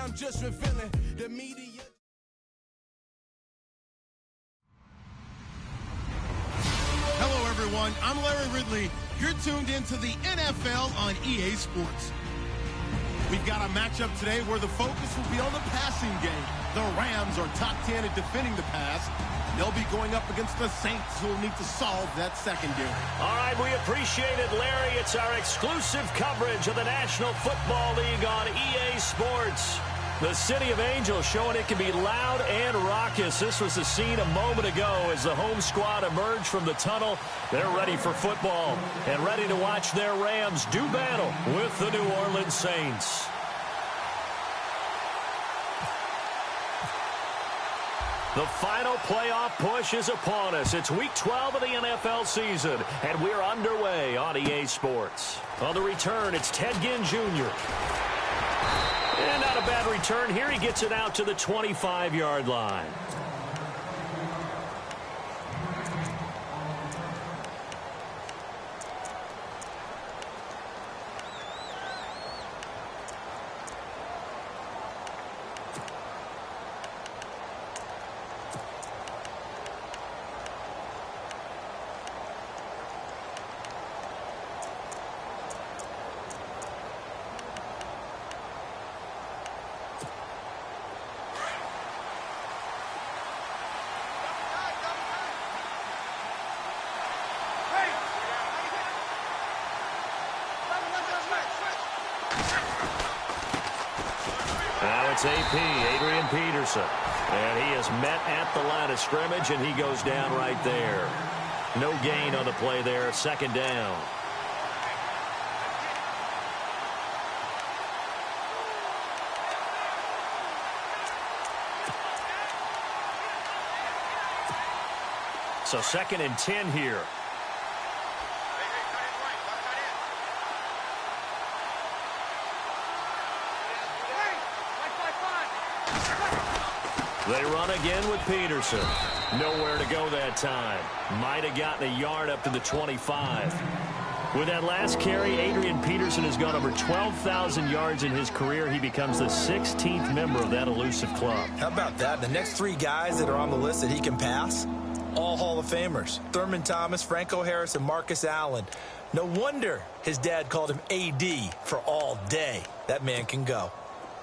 I'm just revealing the media. Hello, everyone. I'm Larry Ridley. You're tuned into the NFL on EA Sports. We've got a matchup today where the focus will be on the passing game. The Rams are top 10 at defending the pass. They'll be going up against the Saints, who will need to solve that secondary. All right, we appreciate it, Larry. It's our exclusive coverage of the National Football League on EA Sports. The City of Angels showing it can be loud and raucous. This was the scene a moment ago as the home squad emerged from the tunnel. They're ready for football and ready to watch their Rams do battle with the New Orleans Saints. The final playoff push is upon us. It's Week 12 of the NFL season, and we're underway on EA Sports. On the return, it's Ted Ginn Jr. And not a bad return here. He gets it out to the 25-yard line. Now it's AP, Adrian Peterson. And he is met at the line of scrimmage, and he goes down right there. No gain on the play there, second down. So 2nd and 10 here. They run again with Peterson. Nowhere to go that time. Might have gotten a yard up to the 25. With that last carry, Adrian Peterson has gone over 12,000 yards in his career. He becomes the 16th member of that elusive club. How about that? The next 3 guys that are on the list that he can pass, all Hall of Famers. Thurman Thomas, Franco Harris, and Marcus Allen. No wonder his dad called him AD for all day. That man can go.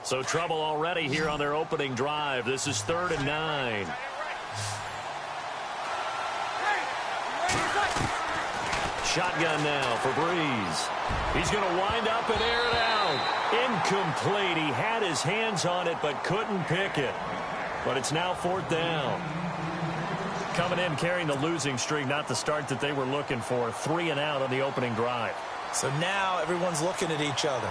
So trouble already here on their opening drive. This is 3rd and 9. Shotgun now for Breeze. He's going to wind up and air it out. Incomplete. He had his hands on it but couldn't pick it. But it's now 4th down. Coming in carrying the losing streak, not the start that they were looking for. 3 and out on the opening drive. So now everyone's looking at each other.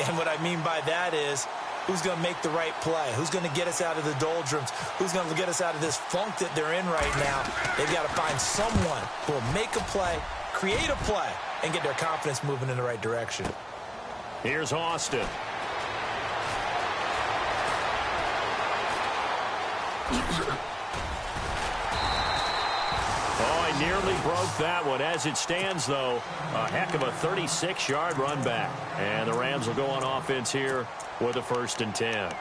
And what I mean by that is, who's going to make the right play? Who's going to get us out of the doldrums? Who's going to get us out of this funk that they're in right now? They've got to find someone who will make a play, create a play, and get their confidence moving in the right direction. Here's Austin. Oh, I nearly broke that one. As it stands, though, a heck of a 36-yard run back. And the Rams will go on offense here with a 1st and 10.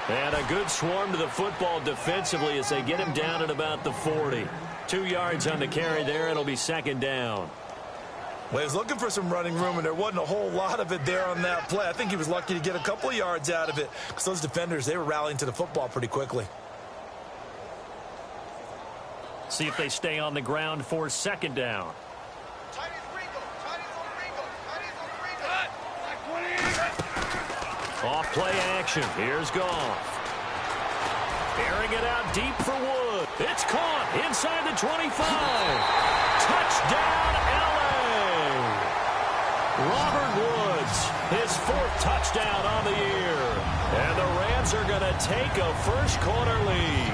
And a good swarm to the football defensively as they get him down at about the 40. 2 yards on the carry there. It'll be 2nd down. Well, he was looking for some running room, and there wasn't a whole lot of it there on that play. I think he was lucky to get a couple of yards out of it because those defenders, they were rallying to the football pretty quickly. See if they stay on the ground for 2nd down. Off play action. Here's Goff. Airing it out deep for Wood. It's caught inside the 25. Touchdown, L.A. Robert Woods, his 4th touchdown on the year. And the Rams are going to take a first-quarter lead.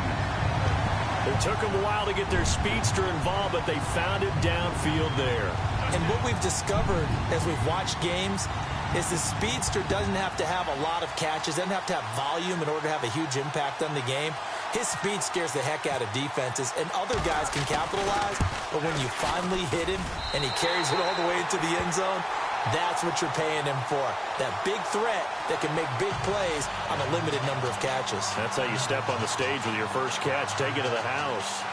It took them a while to get their speedster involved, but they found it downfield there. And what we've discovered as we've watched games is the speedster doesn't have to have a lot of catches, doesn't have to have volume in order to have a huge impact on the game. His speed scares the heck out of defenses, and other guys can capitalize, but when you finally hit him and he carries it all the way into the end zone, that's what you're paying him for. That big threat that can make big plays on a limited number of catches. That's how you step on the stage with your first catch. Take it to the house.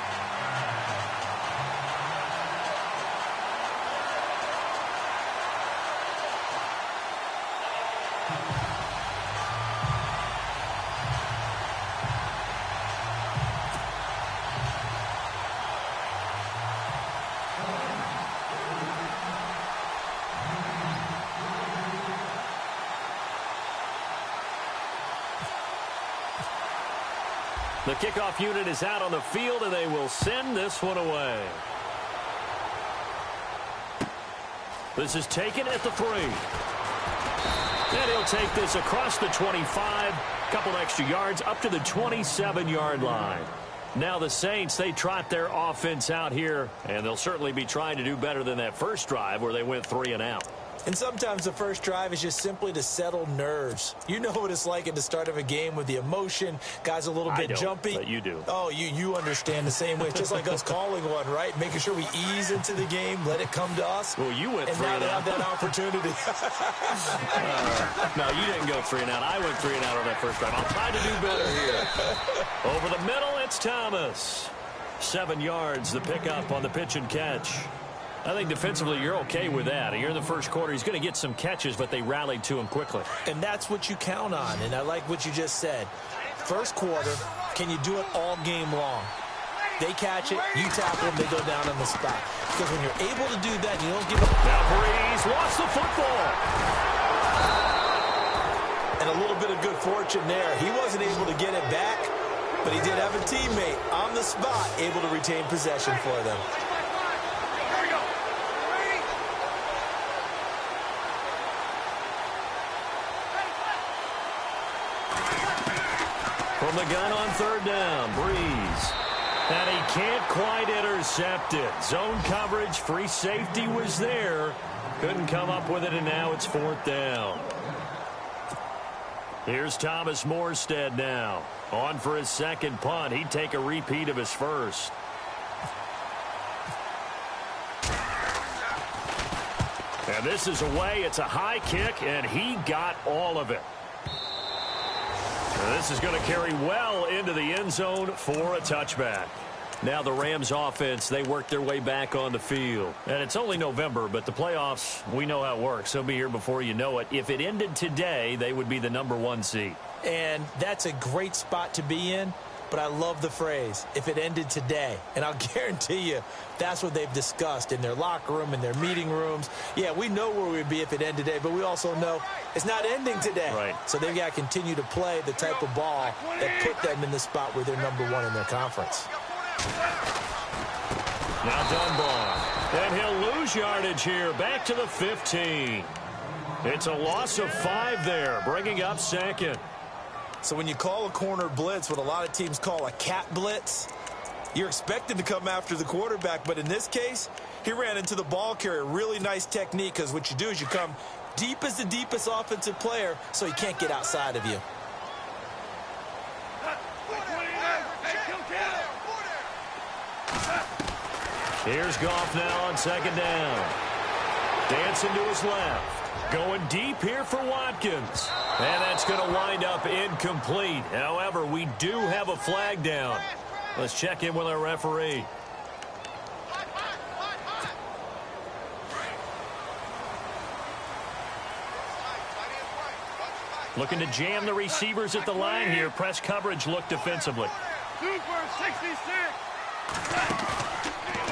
The kickoff unit is out on the field, and they will send this one away. This is taken at the 3. And he'll take this across the 25, couple extra yards up to the 27-yard line. Now the Saints, they trot their offense out here, and they'll certainly be trying to do better than that first drive where they went 3 and out. And sometimes the first drive is just simply to settle nerves. You know what it's like at the start of a game with the emotion. Guys a little bit jumpy. But you do. Oh, you understand the same way. It's just like us calling one, right? Making sure we ease into the game, let it come to us. Well, you went 3 and out. And now they have that opportunity. No, you didn't go 3 and out. I went 3 and out on that first drive. I'll try to do better here. Over the middle, it's Thomas. 7 yards, the pickup on the pitch and catch. I think defensively you're okay with that. You're in the first quarter. He's going to get some catches, but they rallied to him quickly. And that's what you count on, and I like what you just said. First quarter, can you do it all game long? They catch it, you tackle them, they go down on the spot. Because when you're able to do that, you don't give up. Now Breeze lost the football. And a little bit of good fortune there. He wasn't able to get it back, but he did have a teammate on the spot able to retain possession for them. From the gun on third down, Breeze. And he can't quite intercept it. Zone coverage, free safety was there. Couldn't come up with it, and now it's 4th down. Here's Thomas Morstead now. On for his second punt. He'd take a repeat of his first. And this is away. It's a high kick, and he got all of it. And this is going to carry well into the end zone for a touchback. Now the Rams offense, they work their way back on the field. And it's only November, but the playoffs, we know how it works. They'll be here before you know it. If it ended today, they would be the #1 seed. And that's a great spot to be in. But I love the phrase, if it ended today. And I'll guarantee you, that's what they've discussed in their locker room, in their meeting rooms. Yeah, we know where we'd be if it ended today, but we also know it's not ending today. Right. So they've got to continue to play the type of ball that put them in the spot where they're #1 in their conference. Now Dunbar. And he'll lose yardage here. Back to the 15. It's a loss of 5 there, bringing up 2nd. So when you call a corner blitz, what a lot of teams call a cat blitz, you're expected to come after the quarterback. But in this case, he ran into the ball carrier. Really nice technique, because what you do is you come deep as the deepest offensive player so he can't get outside of you. Here's Goff now on 2nd down. Dancing to his left. Going deep here for Watkins. And that's going to wind up incomplete. However, we do have a flag down. Let's check in with our referee. Looking to jam the receivers at the line here. Press coverage look defensively. Super 66.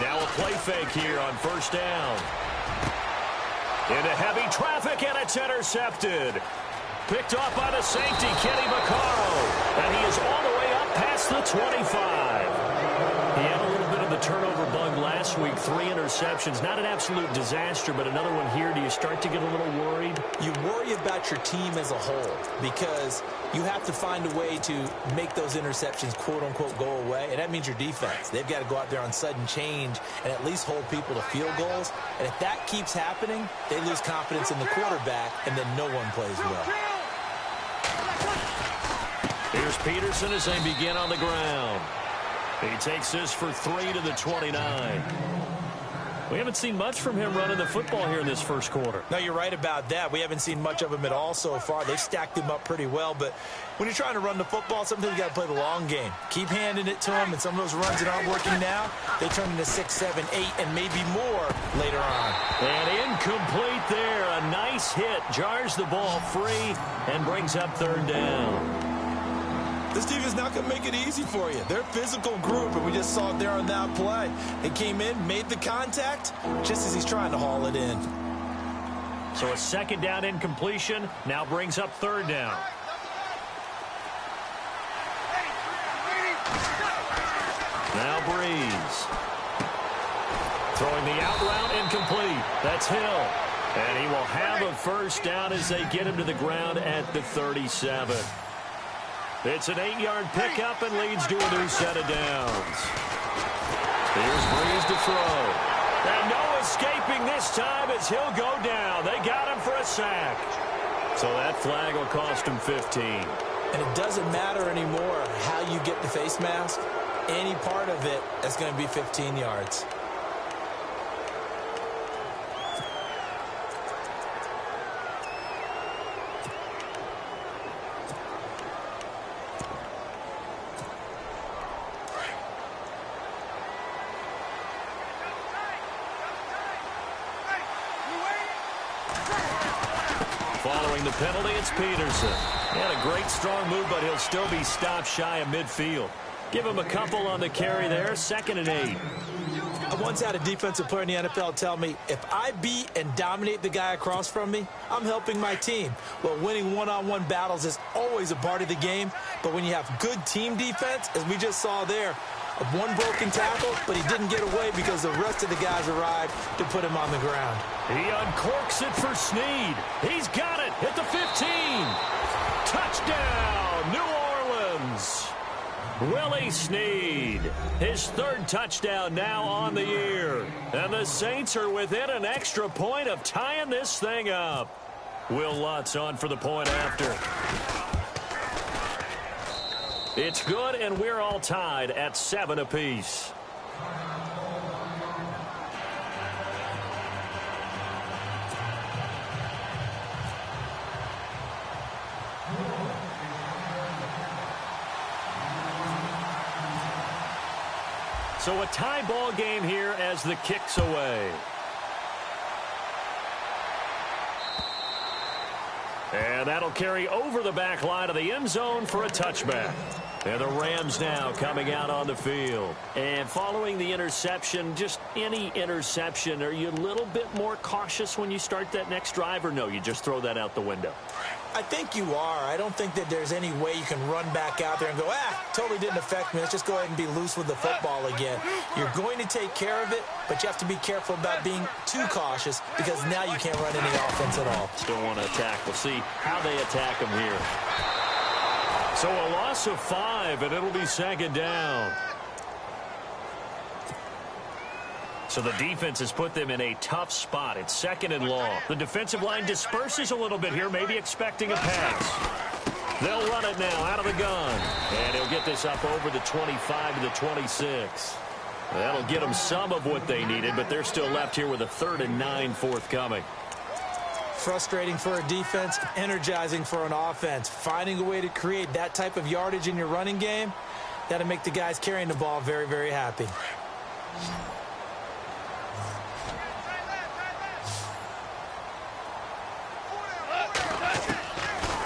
Now a play fake here on 1st down. Into heavy traffic, and it's intercepted. Picked off by the safety, Kenny Vaccaro. And he is all the way up past the 25. He had a little bit of the turnover bug last week, 3 interceptions. Not an absolute disaster, but another one here. Do you start to get a little worried? You worry about your team as a whole because you have to find a way to make those interceptions, quote-unquote, go away, and that means your defense. They've got to go out there on sudden change and at least hold people to field goals, and if that keeps happening, they lose confidence in the quarterback, and then no one plays well. Here's Peterson as they begin on the ground. He takes this for 3 to the 29. We haven't seen much from him running the football here in this first quarter. No, you're right about that. We haven't seen much of him at all so far. They've stacked him up pretty well, but when you're trying to run the football, sometimes you got to play the long game. Keep handing it to him, and some of those runs that aren't working now, they turn into 6, 7, 8, and maybe more later on. And incomplete there. A nice hit. Jars the ball free and brings up 3rd down. This team is not going to make it easy for you. They're a physical group, and we just saw it there on that play. They came in, made the contact, just as he's trying to haul it in. So a 2nd down incompletion now brings up 3rd down. Now Breeze. Throwing the out route incomplete. That's Hill. And he will have a 1st down as they get him to the ground at the 37. It's an 8-yard pickup and leads to a new set of downs. Here's Breeze to throw. And no escaping this time as he'll go down. They got him for a sack. So that flag will cost him 15. And it doesn't matter anymore how you get the face mask. Any part of it is going to be 15 yards. Following the penalty, it's Peterson. He had a great strong move, but he'll still be stopped shy of midfield. Give him a couple on the carry there, 2nd and 8. I once had a defensive player in the NFL tell me, if I beat and dominate the guy across from me, I'm helping my team. Well, winning one-on-one battles is always a part of the game, but when you have good team defense, as we just saw there, one broken tackle, but he didn't get away because the rest of the guys arrived to put him on the ground. He uncorks it for Snead. He's got it at the 15. Touchdown, New Orleans. Willie Snead, his 3rd touchdown now on the year. And the Saints are within an extra point of tying this thing up. Will Lutz on for the point after. It's good, and we're all tied at 7 apiece. So a tie ball game here as the kick's away. And that'll carry over the back line of the end zone for a touchback. And the Rams now coming out on the field. And following the interception, just any interception, are you a little bit more cautious when you start that next drive, or no, you just throw that out the window? I think you are. I don't think that there's any way you can run back out there and go, totally didn't affect me. Let's just go ahead and be loose with the football again. You're going to take care of it, but you have to be careful about being too cautious because now you can't run any offense at all. Still want to attack. We'll see how they attack them here. So a loss of 5, and it'll be 2nd down. So the defense has put them in a tough spot. It's 2nd and long. The defensive line disperses a little bit here, maybe expecting a pass. They'll run it now out of the gun. And he'll get this up over the 25 to the 26. That'll get them some of what they needed, but they're still left here with a 3rd and 9 forthcoming. Frustrating for a defense, energizing for an offense. Finding a way to create that type of yardage in your running game, that'll make the guys carrying the ball very, very happy.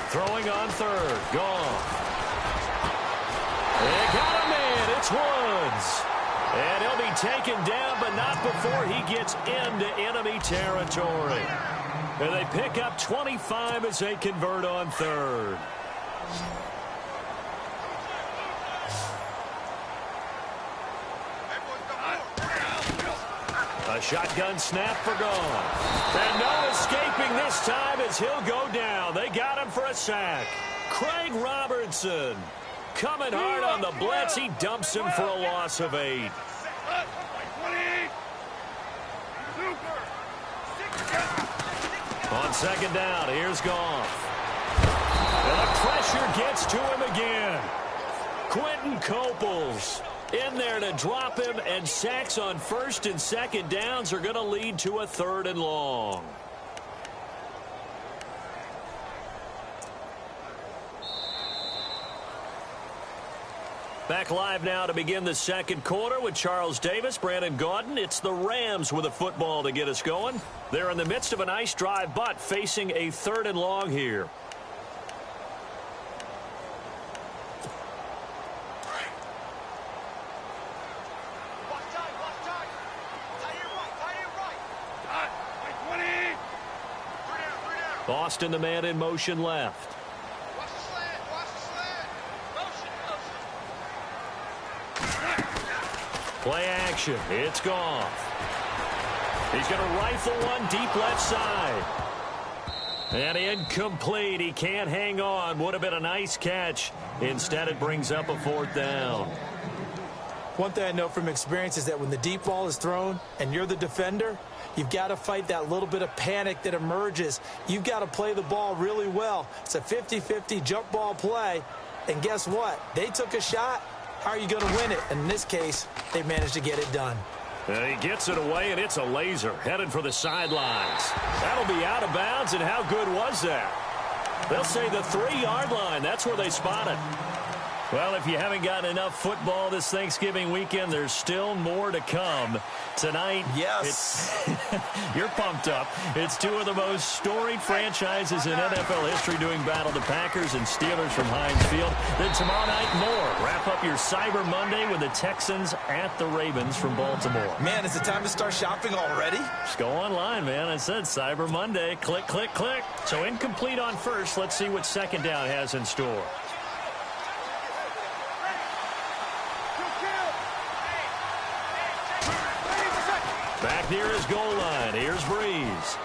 Throwing on 3rd. Gone. They got him in. It's Woods. And he'll be taken down, but not before he gets into enemy territory. And they pick up 25 as they convert on 3rd. A shotgun snap for gone. And no escaping this time as he'll go down. They got him for a sack. Craig Robertson coming hard on the blitz. He dumps him for a loss of 8. On second down, here's Goff. And the pressure gets to him again. Quentin Coples in there to drop him, and sacks on first and second downs are going to lead to a 3rd and long. Back live now to begin the second quarter with Charles Davis, Brandon Gaudin. It's the Rams with a football to get us going. They're in the midst of a nice drive, but facing a 3rd and long here. Boston, the man in motion left. Play action. It's Goff. He's going to rifle one deep left side. And incomplete. He can't hang on. Would have been a nice catch. Instead, it brings up a 4th down. One thing I know from experience is that when the deep ball is thrown and you're the defender, you've got to fight that little bit of panic that emerges. You've got to play the ball really well. It's a 50-50 jump ball play. And guess what? They took a shot. How are you going to win it? And in this case, they managed to get it done. And he gets it away, and it's a laser headed for the sidelines. That'll be out of bounds, and how good was that? They'll say the 3-yard line. That's where they spot it. Well, if you haven't gotten enough football this Thanksgiving weekend, there's still more to come. Tonight, yes, you're pumped up. It's 2 of the most storied franchises in NFL history doing battle, the Packers and Steelers from Heinz Field. Then tomorrow night, more. Wrap up your Cyber Monday with the Texans at the Ravens from Baltimore. Man, is it time to start shopping already? Just go online, man. I said Cyber Monday. Click, click, click. So incomplete on first. Let's see what second down has in store. Back near his goal line. Here's Breeze.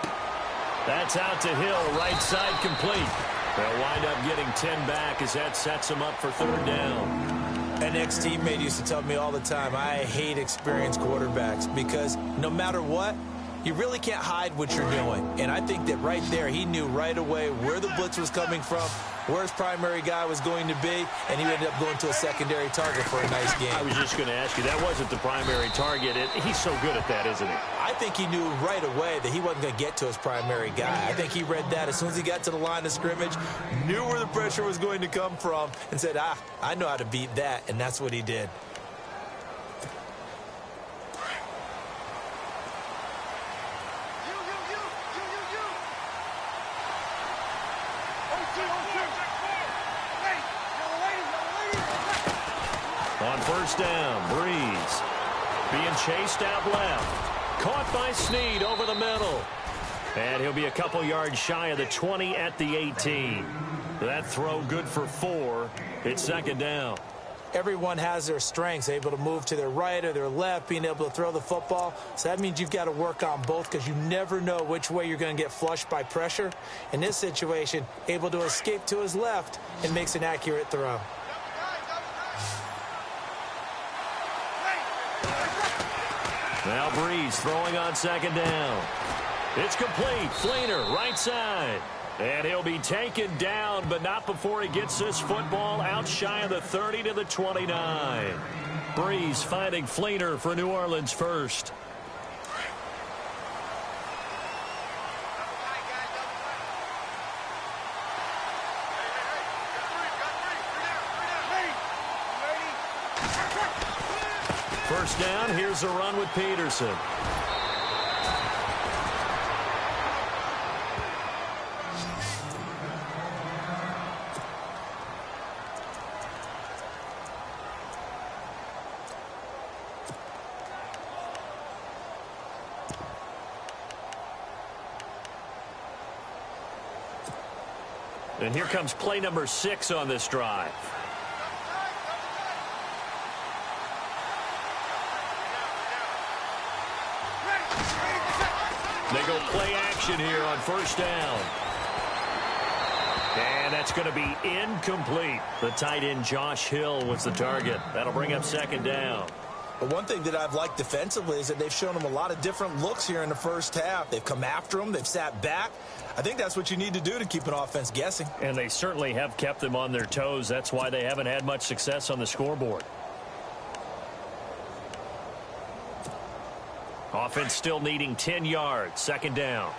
That's out to Hill. Right side complete. They'll wind up getting 10 back as that sets him up for 3rd down. An ex-teammate used to tell me all the time, I hate experienced quarterbacks because no matter what, you really can't hide what you're doing. And I think that right there, he knew right away where the blitz was coming from, where his primary guy was going to be, and he ended up going to a secondary target for a nice game. I was just going to ask you, that wasn't the primary target. He's so good at that, isn't he? I think he knew right away that he wasn't going to get to his primary guy. I think he read that as soon as he got to the line of scrimmage, knew where the pressure was going to come from, and said, I know how to beat that, and that's what he did. On first down, Breeze being chased out left. Caught by Snead over the middle. And he'll be a couple yards shy of the 20 at the 18. That throw good for 4. It's second down. Everyone has their strengths, able to move to their right or their left, being able to throw the football. So that means you've got to work on both because you never know which way you're going to get flushed by pressure. In this situation, able to escape to his left and makes an accurate throw. Now Breeze throwing on second down. It's complete. Fleener, right side. And he'll be taken down, but not before he gets this football out shy of the 30 to the 29. Breeze finding Fleener for New Orleans first. First down, here's a run with Peterson. And here comes play number 6 on this drive. They go play action here on first down. And that's going to be incomplete. The tight end Josh Hill was the target. That'll bring up second down. But one thing that I've liked defensively is that they've shown him a lot of different looks here in the first half. They've come after him. They've sat back. I think that's what you need to do to keep an offense guessing. And they certainly have kept them on their toes. That's why they haven't had much success on the scoreboard. Offense still needing 10 yards. Second down.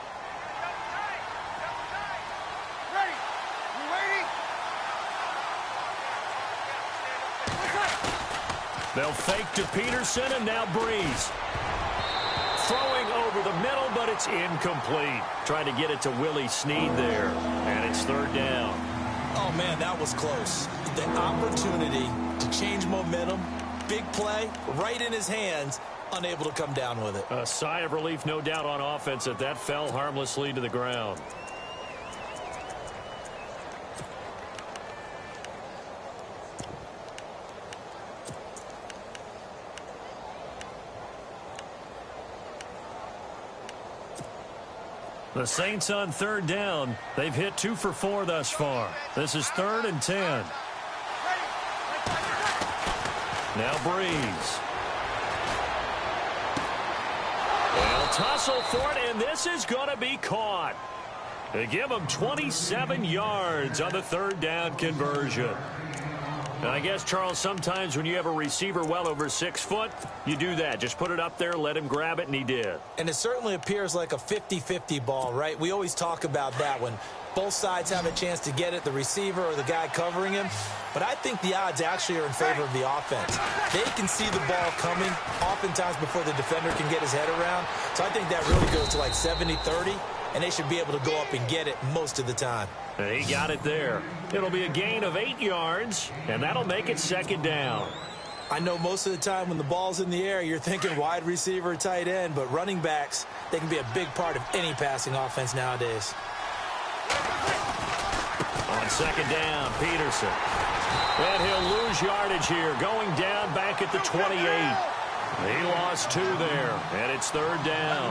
They'll fake to Peterson, and now Breeze. Throwing over the middle, but it's incomplete. Trying to get it to Willie Snead there, and it's third down. Oh, man, that was close. The opportunity to change momentum, big play, right in his hands, unable to come down with it. A sigh of relief, no doubt, on offense that fell harmlessly to the ground. The Saints on third down. They've hit 2 for 4 thus far. This is 3rd and 10. Now Breeze. They'll tussle for it, and this is going to be caught. They give them 27 yards on the third down conversion. And I guess, Charles, sometimes when you have a receiver well over 6 foot, you do that. Just put it up there, let him grab it, and he did. And it certainly appears like a 50-50 ball, right? We always talk about that when both sides have a chance to get it, the receiver or the guy covering him. But I think the odds actually are in favor of the offense. They can see the ball coming oftentimes before the defender can get his head around. So I think that really goes to like 70-30, and they should be able to go up and get it most of the time. And he got it there. It'll be a gain of 8 yards, and that'll make it second down. I know most of the time when the ball's in the air, you're thinking wide receiver, tight end, but running backs, they can be a big part of any passing offense nowadays. On second down, Peterson. And he'll lose yardage here, going down back at the 28. He lost 2 there, and it's third down.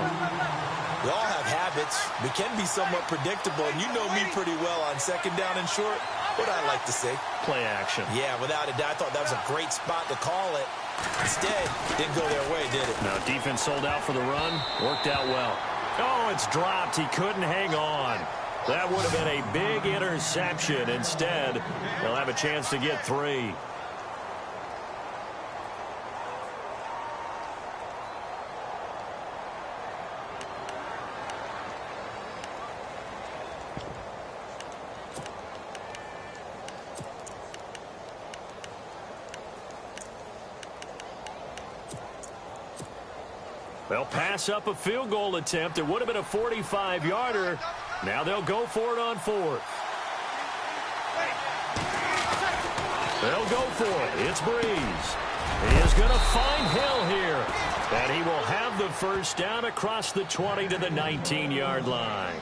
We all have habits. We can be somewhat predictable, and you know me pretty well on second down and short. What I like to say. Play action. Yeah, without a doubt. I thought that was a great spot to call it. Instead, didn't go their way, did it? Now, defense sold out for the run. Worked out well. Oh, it's dropped. He couldn't hang on. That would have been a big interception. Instead, they'll have a chance to get 3. They'll pass up a field goal attempt. It would have been a 45-yarder. Now they'll go for it on 4th. They'll go for it. It's Breeze. He is going to find Hill here. And he will have the first down across the 20 to the 19-yard line.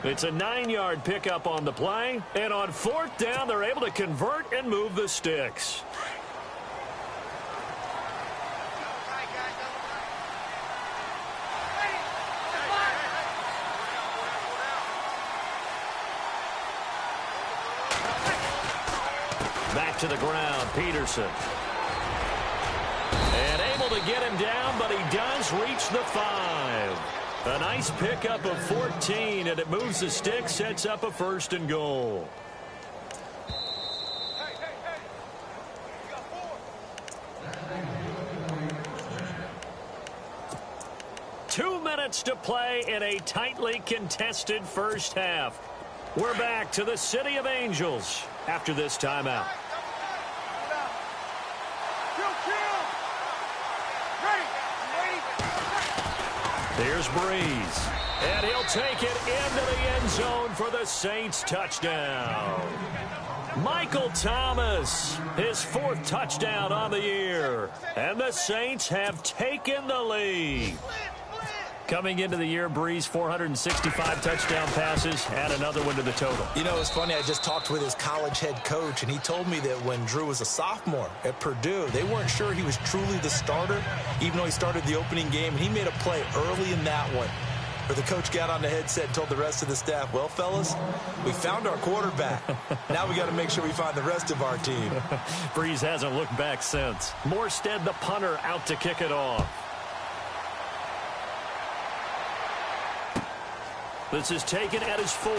It's a 9-yard pickup on the play. And on 4th down, they're able to convert and move the sticks. Back to the ground, Peterson. And able to get him down, but he does reach the 5. A nice pickup of 14, and it moves the stick, sets up a 1st and goal. Two minutes to play in a tightly contested first half. We're back to the City of Angels after this timeout. Here's Breeze. And he'll take it into the end zone for the Saints touchdown. Michael Thomas, his 4th touchdown on the year. And the Saints have taken the lead. Coming into the year, Breeze, 465 touchdown passes, add another one to the total. You know, it's funny, I just talked with his college head coach, and he told me that when Drew was a sophomore at Purdue, they weren't sure he was truly the starter, even though he started the opening game, and he made a play early in that one where the coach got on the headset and told the rest of the staff, well, fellas, we found our quarterback. Now we got to make sure we find the rest of our team. Breeze hasn't looked back since. Morstead, the punter, out to kick it off. This is taken at his 4.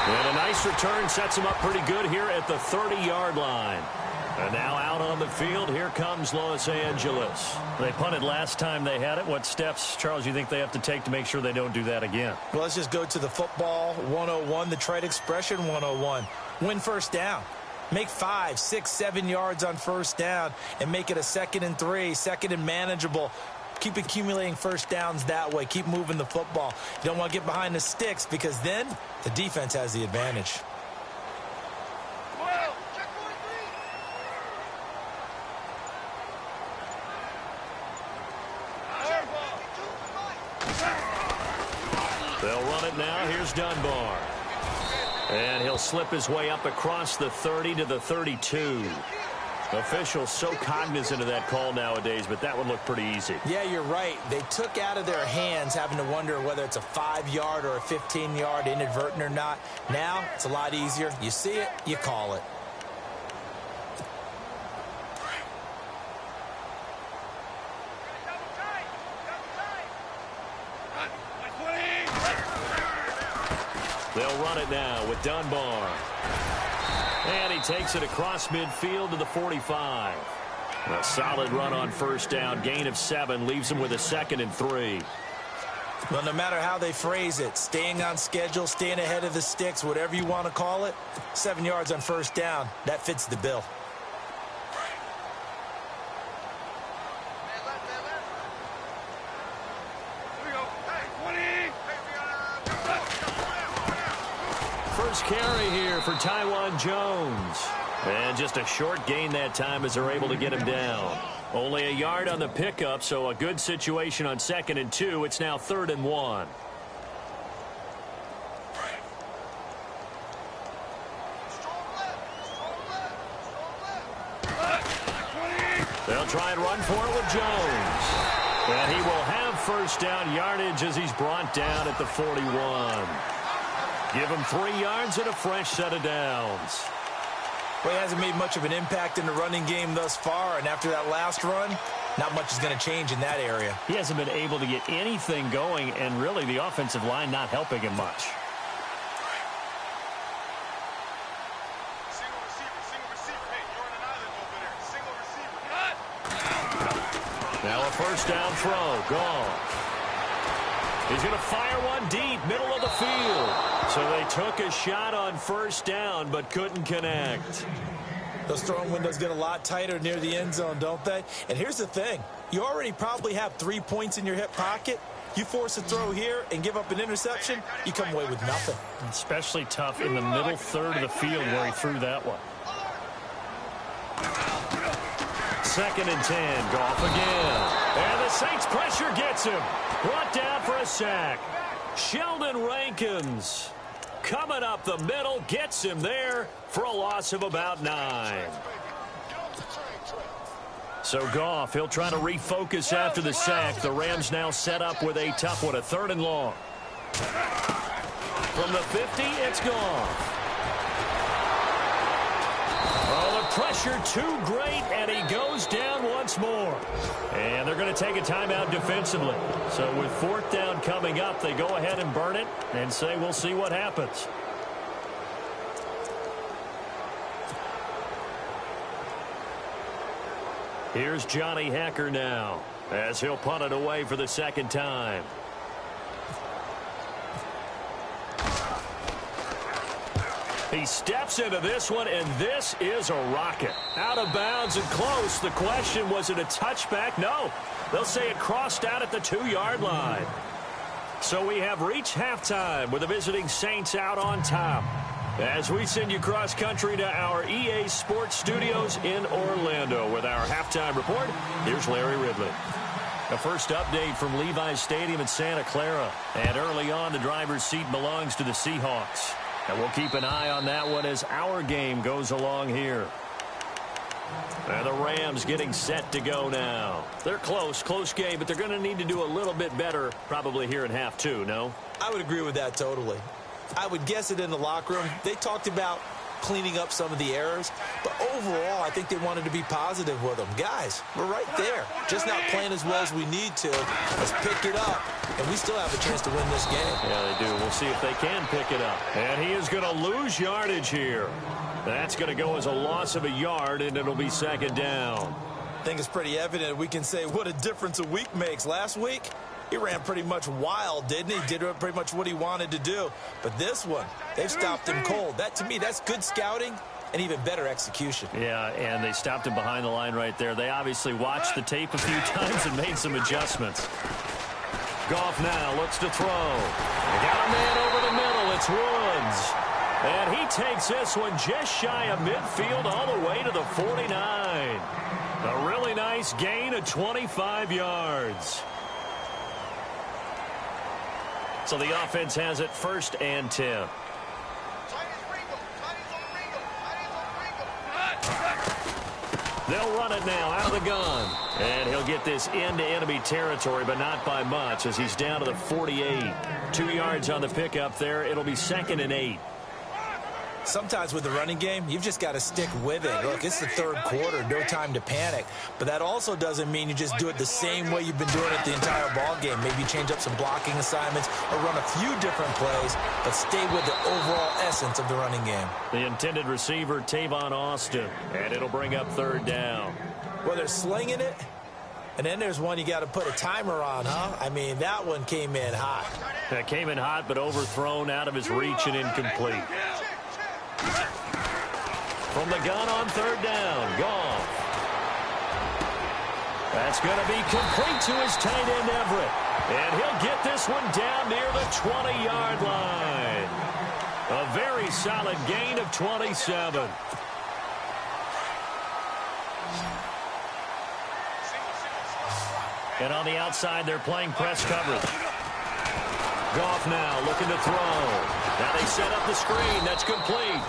And a nice return sets him up pretty good here at the 30-yard line. And now out on the field, here comes Los Angeles. They punted last time they had it. What steps, Charles, you think they have to take to make sure they don't do that again? Well, let's just go to the football 101, the trade expression 101. Win first down. Make 5, 6, 7 yards on first down and make it a 2nd and 3, 2nd and manageable. Keep accumulating first downs that way. Keep moving the football. You don't want to get behind the sticks because then the defense has the advantage. They'll run it now. Here's Dunbar. And he'll slip his way up across the 30 to the 32. Officials so cognizant of that call nowadays, but that would look pretty easy. Yeah, you're right. They took out of their hands having to wonder whether it's a 5-yard or a 15-yard inadvertent or not. Now it's a lot easier. You see it, you call it. They'll run it now with Dunbar. And he takes it across midfield to the 45. A solid run on first down. Gain of 7 leaves him with a 2nd and 3. Well, no matter how they phrase it, staying on schedule, staying ahead of the sticks, whatever you want to call it, 7 yards on first down, that fits the bill. First carry here for Taiwan Jones. And just a short gain that time as they're able to get him down. Only a yard on the pickup, so a good situation on 2nd and 2. It's now 3rd and 1. They'll try and run for it with Jones. And he will have first down yardage as he's brought down at the 41. Give him 3 yards and a fresh set of downs. Well, he hasn't made much of an impact in the running game thus far, and after that last run, not much is going to change in that area. He hasn't been able to get anything going, and really the offensive line not helping him much. Single receiver. Hey, you're on an island over there. Single receiver. Now a first down throw. Gone. He's going to fire one deep, middle of the field. So they took a shot on first down, but couldn't connect. Those throwing windows get a lot tighter near the end zone, don't they? And here's the thing. You already probably have 3 points in your hip pocket. You force a throw here and give up an interception, you come away with nothing. Especially tough in the middle third of the field where he threw that one. 2nd and 10. Goff again. And the Saints pressure gets him. Brought down for a sack. Sheldon Rankins coming up the middle, gets him there for a loss of about 9. So Goff, he'll try to refocus after the sack. The Rams now set up with a tough one, a 3rd and long. From the 50, it's Goff. Oh, the pressure too great, and he goes down once more. And they're going to take a timeout defensively. So with 4th down coming up, they go ahead and burn it and say we'll see what happens. Here's Johnny Hacker now as he'll punt it away for the 2nd time. He steps into this one, and this is a rocket. Out of bounds and close. The question, was it a touchback? No. They'll say it crossed out at the 2-yard line. So we have reached halftime with the visiting Saints out on top. As we send you cross-country to our EA Sports Studios in Orlando with our halftime report, here's Larry Ridley. The first update from Levi's Stadium in Santa Clara. And early on, the driver's seat belongs to the Seahawks. And we'll keep an eye on that one as our game goes along here. And the Rams getting set to go now. They're close game, but they're going to need to do a little bit better probably here in half two, no? I would agree with that totally. I would guess it in the locker room. They talked about cleaning up some of the errors, but overall, I think they wanted to be positive with them. Guys, we're right there. Just not playing as well as we need to. Let's pick it up, and we still have a chance to win this game. Yeah, they do. We'll see if they can pick it up. And he is going to lose yardage here. That's going to go as a loss of a yard, and it'll be second down. I think it's pretty evident we can say what a difference a week makes. Last week, he ran pretty much wild, didn't he? Did pretty much what he wanted to do. But this one, they've stopped him cold. That, to me, that's good scouting and even better execution. Yeah, and they stopped him behind the line right there. They obviously watched the tape a few times and made some adjustments. Goff now looks to throw. They got a man over the middle. It's Woods. And he takes this one just shy of midfield all the way to the 49. A really nice gain of 25 yards. So the offense has it 1st and 10. They'll run it now out of the gun. And he'll get this into enemy territory, but not by much as he's down to the 48. 2 yards on the pickup there. It'll be 2nd and 8. Sometimes with the running game, you've just got to stick with it. Look, it's the 3rd quarter, no time to panic. But that also doesn't mean you just do it the same way you've been doing it the entire ball game. Maybe change up some blocking assignments or run a few different plays, but stay with the overall essence of the running game. The intended receiver, Tavon Austin, and it'll bring up 3rd down. Well, they're slinging it, and then there's one you got to put a timer on, huh? I mean, that one came in hot. That came in hot, but overthrown, out of his reach and incomplete. From the gun on 3rd down, Goff. That's going to be complete to his tight end, Everett. And he'll get this one down near the 20-yard line. A very solid gain of 27. And on the outside, they're playing press coverage. Goff now looking to throw. Now they set up the screen. That's complete.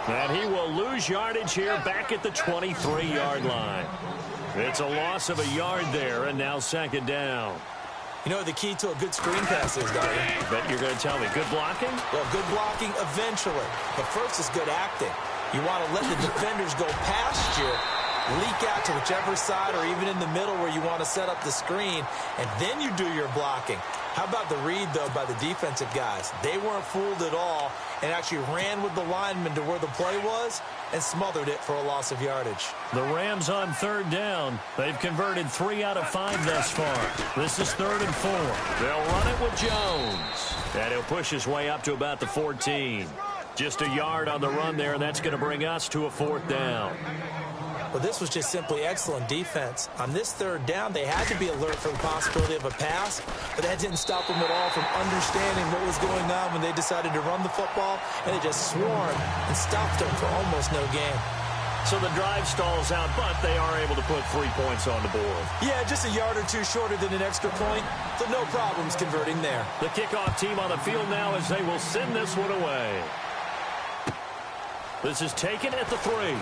And he will lose yardage here back at the 23-yard line. It's a loss of a yard there, and now 2nd down. You know what the key to a good screen pass is, Darby? Bet you're going to tell me. Good blocking? Well, good blocking eventually. But first is good acting. You want to let the defenders go past you, leak out to whichever side or even in the middle where you want to set up the screen, and then you do your blocking. How about the read, though, by the defensive guys? They weren't fooled at all and actually ran with the lineman to where the play was and smothered it for a loss of yardage. The Rams on 3rd down. They've converted 3 out of 5 thus far. This is 3rd and 4. They'll run it with Jones. And he'll push his way up to about the 14. Just a yard on the run there, and that's going to bring us to a 4th down. Well, this was just simply excellent defense. On this 3rd down, they had to be alert for the possibility of a pass, but that didn't stop them at all from understanding what was going on when they decided to run the football, and it just swarmed and stopped them for almost no gain. So the drive stalls out, but they are able to put 3 points on the board. Yeah, just a yard or two shorter than an extra point, so no problems converting there. The kickoff team on the field now as they will send this one away. This is taken at the 3.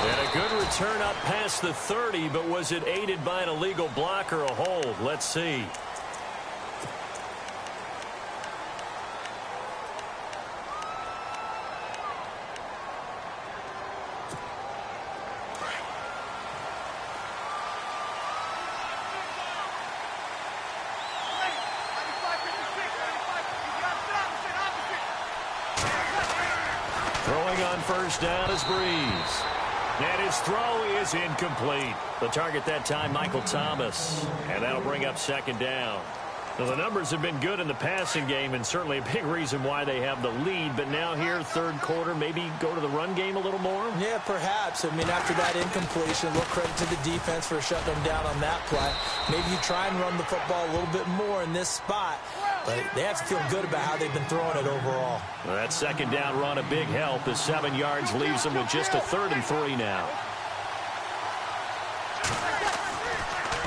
And a good return up past the 30, but was it aided by an illegal block or a hold? Let's see. Throwing on 1st down is Breeze. And his throw is incomplete. The target that time, Michael Thomas. And that'll bring up 2nd down. So the numbers have been good in the passing game and certainly a big reason why they have the lead. But now here, 3rd quarter, maybe go to the run game a little more? Yeah, perhaps. I mean, after that incompletion, a little credit to the defense for shutting them down on that play. Maybe you try and run the football a little bit more in this spot. But they have to feel good about how they've been throwing it overall. Well, that 2nd down run, a big help as 7 yards leaves them with just a 3rd and 3 now.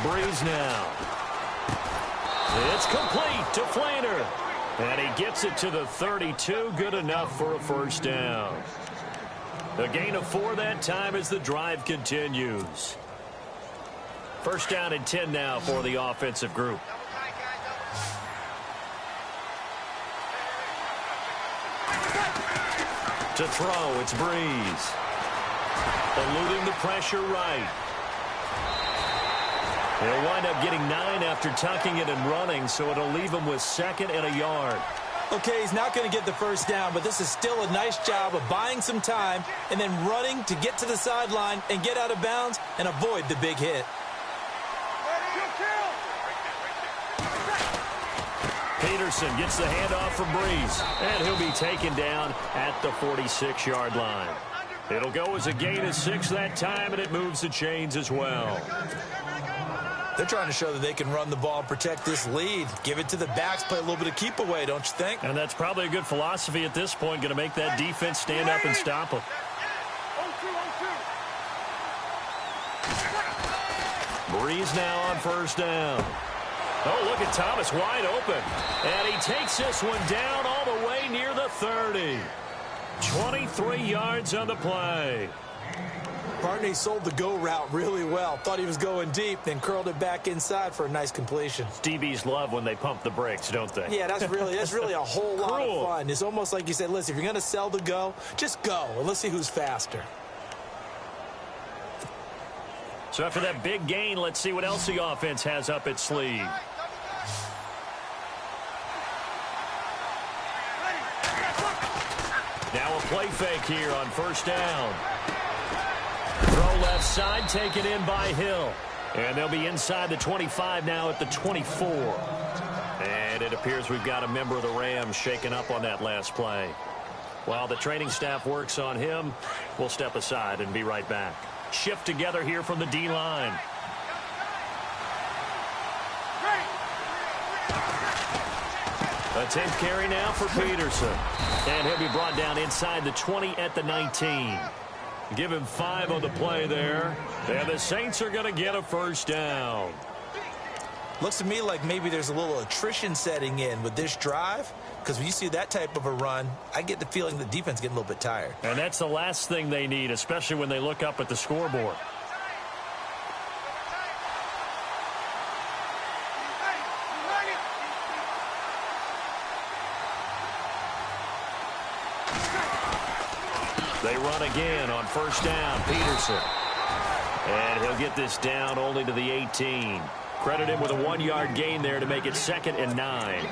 Breeze now. It's complete to Flaner. And he gets it to the 32. Good enough for a 1st down. A gain of 4 that time as the drive continues. First down and 10 now for the offensive group. To throw, it's Breeze. Eluding the pressure right. They'll wind up getting 9 after tucking it and running, so it'll leave him with 2nd and a yard. Okay, he's not going to get the first down, but this is still a nice job of buying some time and then running to get to the sideline and get out of bounds and avoid the big hit. Peterson gets the handoff from Breeze, and he'll be taken down at the 46-yard line. It'll go as a gain of 6 that time, and it moves the chains as well. They're trying to show that they can run the ball and protect this lead. Give it to the backs, play a little bit of keep away, don't you think? And that's probably a good philosophy at this point, going to make that defense stand up and stop them. Breeze now on first down. Oh, look at Thomas wide open. And he takes this one down all the way near the 30. 23 yards on the play. Barney sold the go route really well. Thought he was going deep, then curled it back inside for a nice completion. DBs love when they pump the brakes, don't they? Yeah, that's really a whole lot of fun. It's almost like you said, listen, if you're going to sell the go, just go, and let's see who's faster. So after that big gain, let's see what else the offense has up its sleeve. Now a play fake here on first down. Throw left side, taken in by Hill. And they'll be inside the 25 now at the 24. And it appears we've got a member of the Rams shaken up on that last play. While the training staff works on him, we'll step aside and be right back. Shift together here from the D-line. A 10th carry now for Peterson. And he'll be brought down inside the 20 at the 19. Give him 5 on the play there. And the Saints are going to get a first down. Looks to me like maybe there's a little attrition setting in with this drive. Because when you see that type of a run, I get the feeling the defense is getting a little bit tired. And that's the last thing they need, especially when they look up at the scoreboard. They run again on first down. Peterson. And he'll get this down only to the 18. Credit him with a 1-yard gain there to make it 2nd and 9.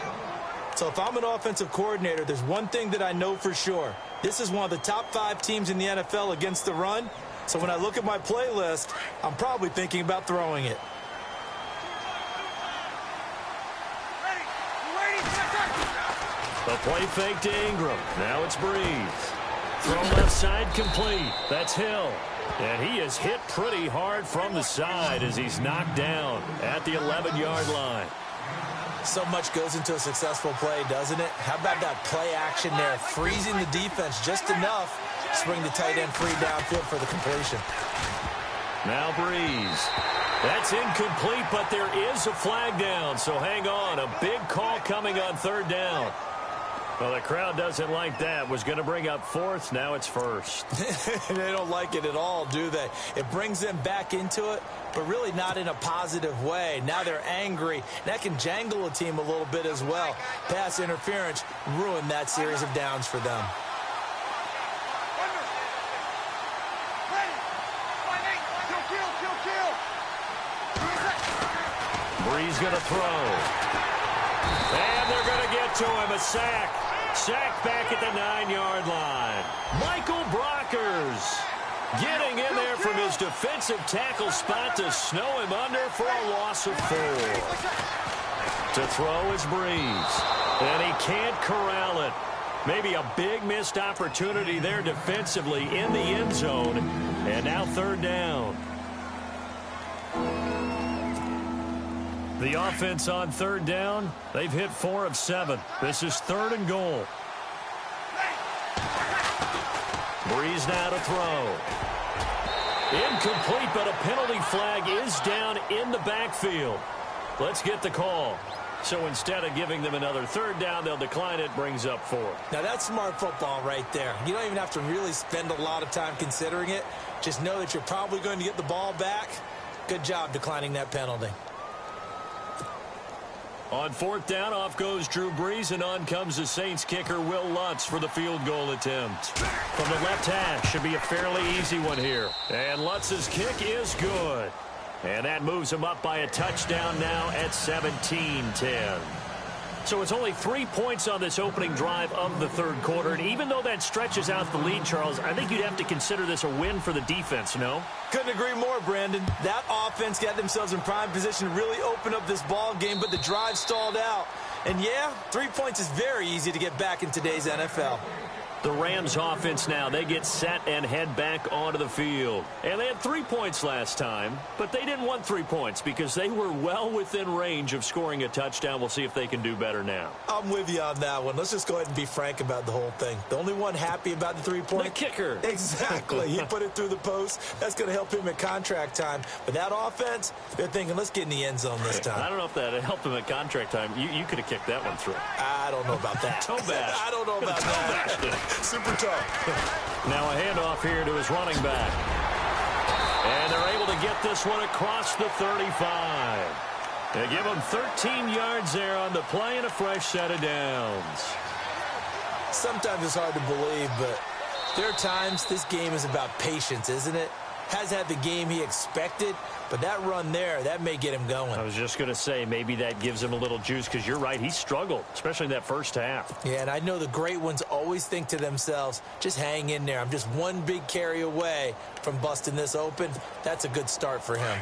So if I'm an offensive coordinator, there's one thing that I know for sure. This is one of the top 5 teams in the NFL against the run. So when I look at my playlist, I'm probably thinking about throwing it. The play fake to Ingram. Now it's Breeze. Throw left side complete. That's Hill. And he is hit pretty hard from the side as he's knocked down at the 11-yard line. So much goes into a successful play, doesn't it? How about that play action there? Freezing the defense just enough to bring the tight end free downfield for the completion. Now Breeze. That's incomplete, but there is a flag down. So hang on. A big call coming on 3rd down. Well, the crowd doesn't like that. Was going to bring up 4th. Now it's 1st. They don't like it at all, do they? It brings them back into it, but really not in a positive way. Now they're angry. That can jangle a team a little bit as well. Pass interference ruined that series of downs for them. Breeze going to throw. And they're going to get to him. A sack. Sack back at the 9-yard line. Michael Brockers getting in there from his defensive tackle spot to snow him under for a loss of 4. To throw is Breeze. And he can't corral it. Maybe a big missed opportunity there defensively in the end zone. And now 3rd down. The offense on 3rd down, they've hit 4 of 7. This is 3rd and goal. Breeze now to throw. Incomplete, but a penalty flag is down in the backfield. Let's get the call. So instead of giving them another third down, they'll decline it, brings up 4. Now, that's smart football right there. You don't even have to really spend a lot of time considering it. Just know that you're probably going to get the ball back. Good job declining that penalty. On 4th down, off goes Drew Brees, and on comes the Saints kicker, Will Lutz, for the field goal attempt. From the left hash, should be a fairly easy one here. And Lutz's kick is good. And that moves him up by a touchdown now at 17-10. So it's only 3 points on this opening drive of the third quarter. And even though that stretches out the lead, Charles, I think you'd have to consider this a win for the defense, no? Couldn't agree more, Brandon. That offense got themselves in prime position to really open up this ball game, but the drive stalled out. And yeah, 3 points is very easy to get back in today's NFL. The Rams offense now, they get set and head back onto the field. And they had 3 points last time, but they didn't want 3 points because they were well within range of scoring a touchdown. We'll see if they can do better now. I'm with you on that one. Let's just go ahead and be frank about the whole thing. The only one happy about the 3-point. The kicker. Exactly. He put it through the post. That's going to help him at contract time. But that offense, they're thinking, let's get in the end zone this time. I don't know if that helped him at contract time. You could have kicked that one through. I don't know about that. Toe bash. I don't know about that. Super tough. Now a handoff here to his running back. And they're able to get this one across the 35. They give him 13 yards there on the play and a fresh set of downs. Sometimes it's hard to believe, but there are times this game is about patience, isn't it? Has had the game he expected, but that run there, that may get him going. I was just going to say, maybe that gives him a little juice, because you're right, he struggled, especially in that first half. Yeah, and I know the great ones always think to themselves, just hang in there. I'm just one big carry away from busting this open. That's a good start for him.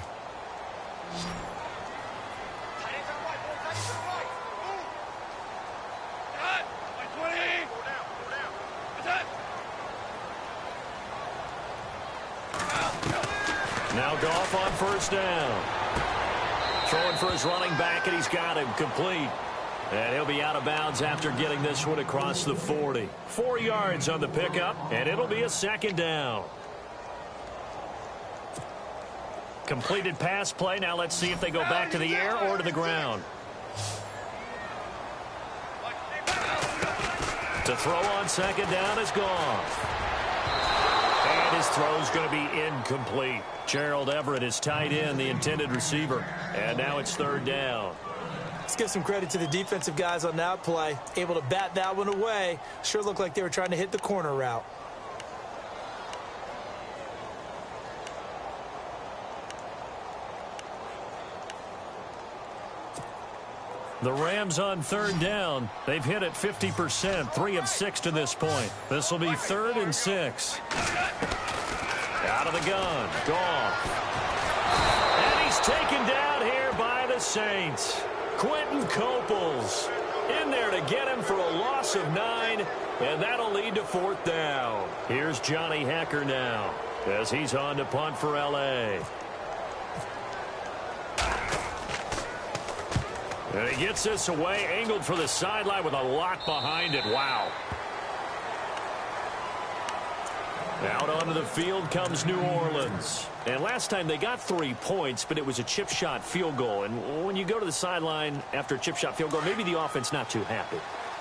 Now Goff on first down. Throwing for his running back, and he's got him complete. And he'll be out of bounds after getting this one across the 40. 4 yards on the pickup, and it'll be a second down. Completed pass play. Now let's see if they go back to the air or to the ground. To throw on second down is Goff. And his throw's going to be incomplete. Gerald Everett is tied in, the intended receiver. And now it's third down. Let's give some credit to the defensive guys on that play. Able to bat that one away. Sure looked like they were trying to hit the corner route. The Rams on third down. They've hit it 50%, 3 of 6 to this point. This will be 3rd and 6. Out of the gun, Goff. And he's taken down here by the Saints. Quentin Coples in there to get him for a loss of 9, and that'll lead to 4th down. Here's Johnny Hecker now as he's on to punt for L.A. And he gets this away, angled for the sideline with a lot behind it. Wow. Out onto the field comes New Orleans. And last time they got 3 points, but it was a chip shot field goal. And when you go to the sideline after a chip shot field goal, maybe the offense not too happy.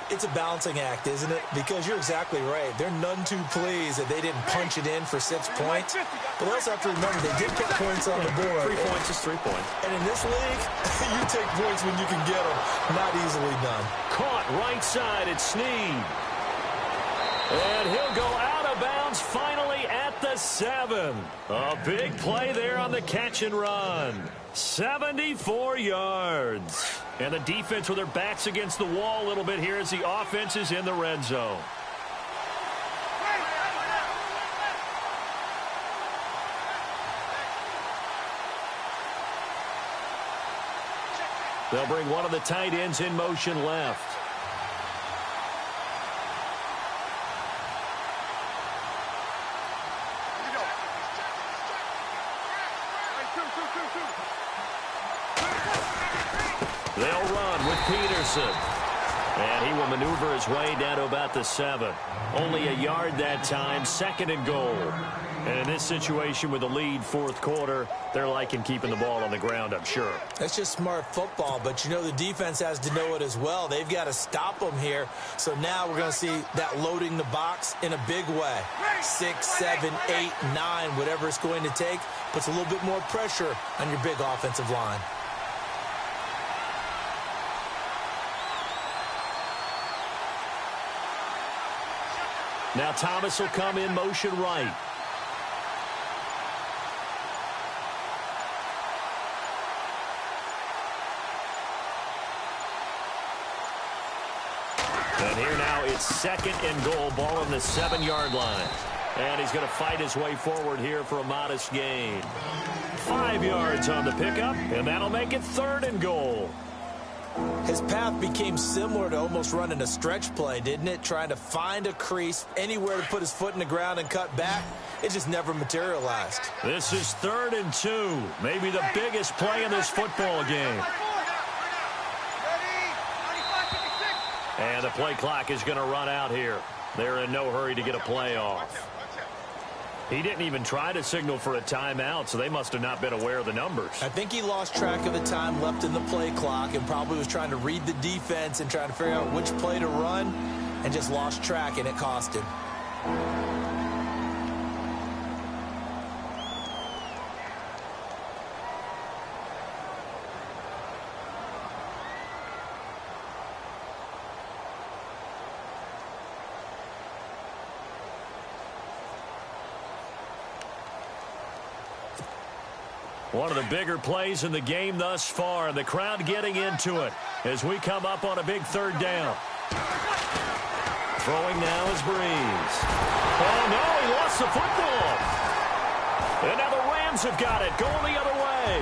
It's a balancing act, isn't it? Because you're exactly right. They're none too pleased that they didn't punch it in for 6 points. But they also have to remember they did put points on the board. 3 points is 3 points. And in this league, you take points when you can get them. Not easily done. Caught right side at Snead. And he'll go out of bounds finally at the 7. A big play there on the catch and run. 74 yards. And the defense with their backs against the wall a little bit here as the offense is in the red zone. They'll bring one of the tight ends in motion left. They'll run with Peterson. And he will maneuver his way down to about the 7. Only a yard that time, 2nd and goal. And in this situation with the lead, 4th quarter, they're liking keeping the ball on the ground, I'm sure. That's just smart football, but you know the defense has to know it as well. They've got to stop them here. So now we're going to see that loading the box in a big way. 6, 7, 8, 9, whatever it's going to take, puts a little bit more pressure on your big offensive line. Now Thomas will come in motion right. And here now it's 2nd and goal, ball on the 7-yard line. And he's going to fight his way forward here for a modest gain. 5 yards on the pickup, and that'll make it 3rd and goal. His path became similar to almost running a stretch play, didn't it? Trying to find a crease, anywhere to put his foot in the ground and cut back. It just never materialized. This is 3rd and 2, maybe the biggest play in this football game. And the play clock is going to run out here. They're in no hurry to get a play off. He didn't even try to signal for a timeout, so they must have not been aware of the numbers. I think he lost track of the time left in the play clock and probably was trying to read the defense and trying to figure out which play to run and just lost track, and it cost him. One of the bigger plays in the game thus far. The crowd getting into it as we come up on a big 3rd down. Throwing now is Breeze. Oh, no, he lost the football. And now the Rams have got it, going the other way.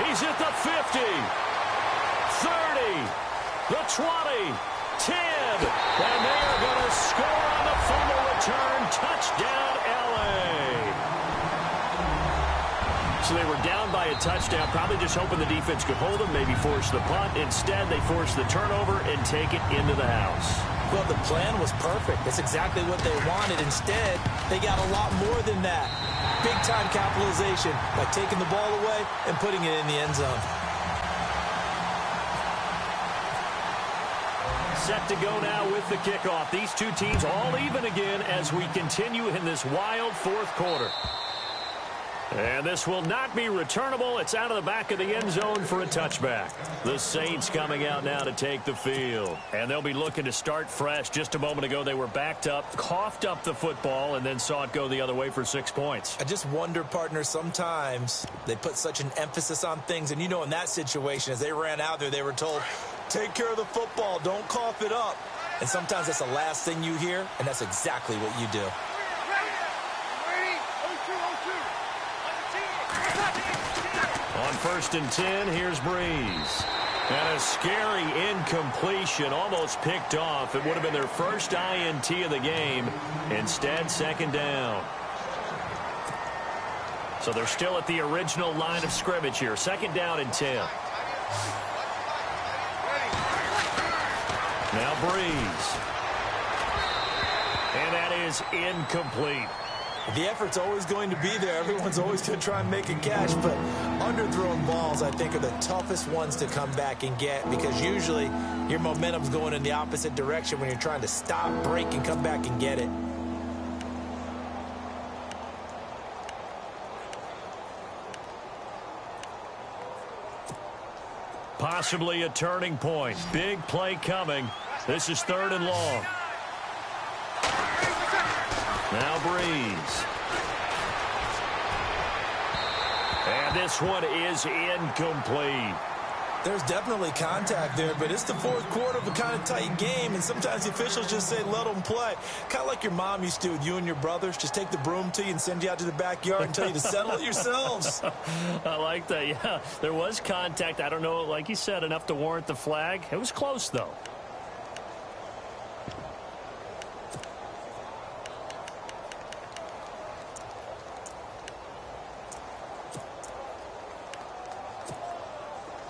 He's at the 50, 30, the 20, 10. And they are going to score on the fumble return. Touchdown, L.A. So they were down by a touchdown, probably just hoping the defense could hold them, maybe force the punt. Instead, they forced the turnover and take it into the house. Well, the plan was perfect. That's exactly what they wanted. Instead, they got a lot more than that. Big-time capitalization by taking the ball away and putting it in the end zone. Set to go now with the kickoff. These two teams all even again as we continue in this wild 4th quarter. And this will not be returnable. It's out of the back of the end zone for a touchback. The Saints coming out now to take the field. And they'll be looking to start fresh. Just a moment ago, they were backed up, coughed up the football, and then saw it go the other way for 6 points. I just wonder, partner, sometimes they put such an emphasis on things. And, you know, in that situation, as they ran out there, they were told, take care of the football, don't cough it up. And sometimes that's the last thing you hear, and that's exactly what you do. On 1st and 10, here's Breeze. And a scary incompletion, almost picked off. It would have been their first INT of the game. Instead, 2nd down. So they're still at the original line of scrimmage here. 2nd down and 10. Now Breeze. And that is incomplete. The effort's always going to be there. Everyone's always going to try and make a catch, but underthrown balls, I think, are the toughest ones to come back and get because usually your momentum's going in the opposite direction when you're trying to stop, break, and come back and get it. Possibly a turning point. Big play coming. This is 3rd and long. Now Breeze. And this one is incomplete. There's definitely contact there, but it's the 4th quarter of a kind of tight game, and sometimes the officials just say, let them play. Kind of like your mom used to with you and your brothers. Just take the broom to you and send you out to the backyard and tell you to settle it yourselves. I like that, yeah. There was contact. I don't know, like you said, enough to warrant the flag. It was close, though.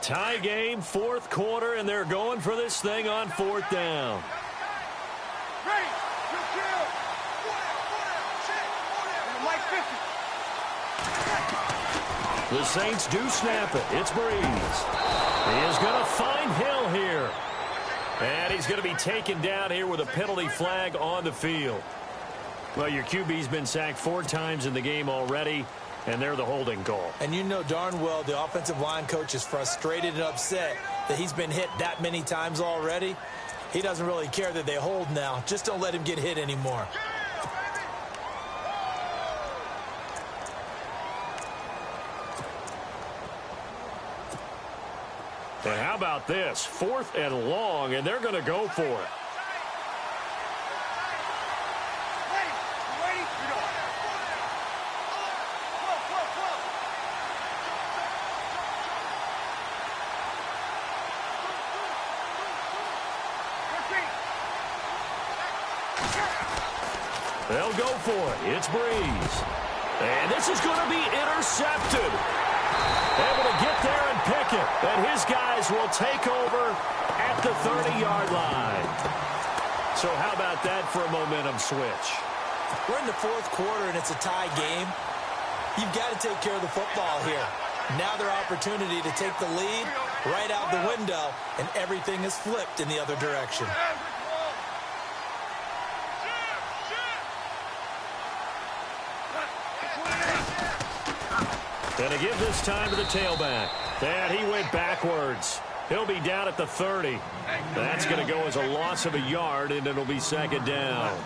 Tie game, fourth quarter, and they're going for this thing on fourth down. The Saints do snap it. It's Breeze. He is going to find Hill here. And he's going to be taken down here with a penalty flag on the field. Well, your QB's been sacked 4 times in the game already, and they're the holding call. And you know darn well the offensive line coach is frustrated and upset that he's been hit that many times already. He doesn't really care that they hold now. Just don't let him get hit anymore. And how about this? 4th and long, and they're going to go for it. They'll go for it. It's Breeze. And this is going to be intercepted. Able to get there and pick it. And his guys will take over at the 30-yard line. So how about that for a momentum switch? We're in the fourth quarter, and it's a tie game. You've got to take care of the football here. Now their opportunity to take the lead right out the window, and everything is flipped in the other direction. And to give this time to the tailback. And he went backwards. He'll be down at the 30. That's going to go as a loss of a yard, and it'll be second down.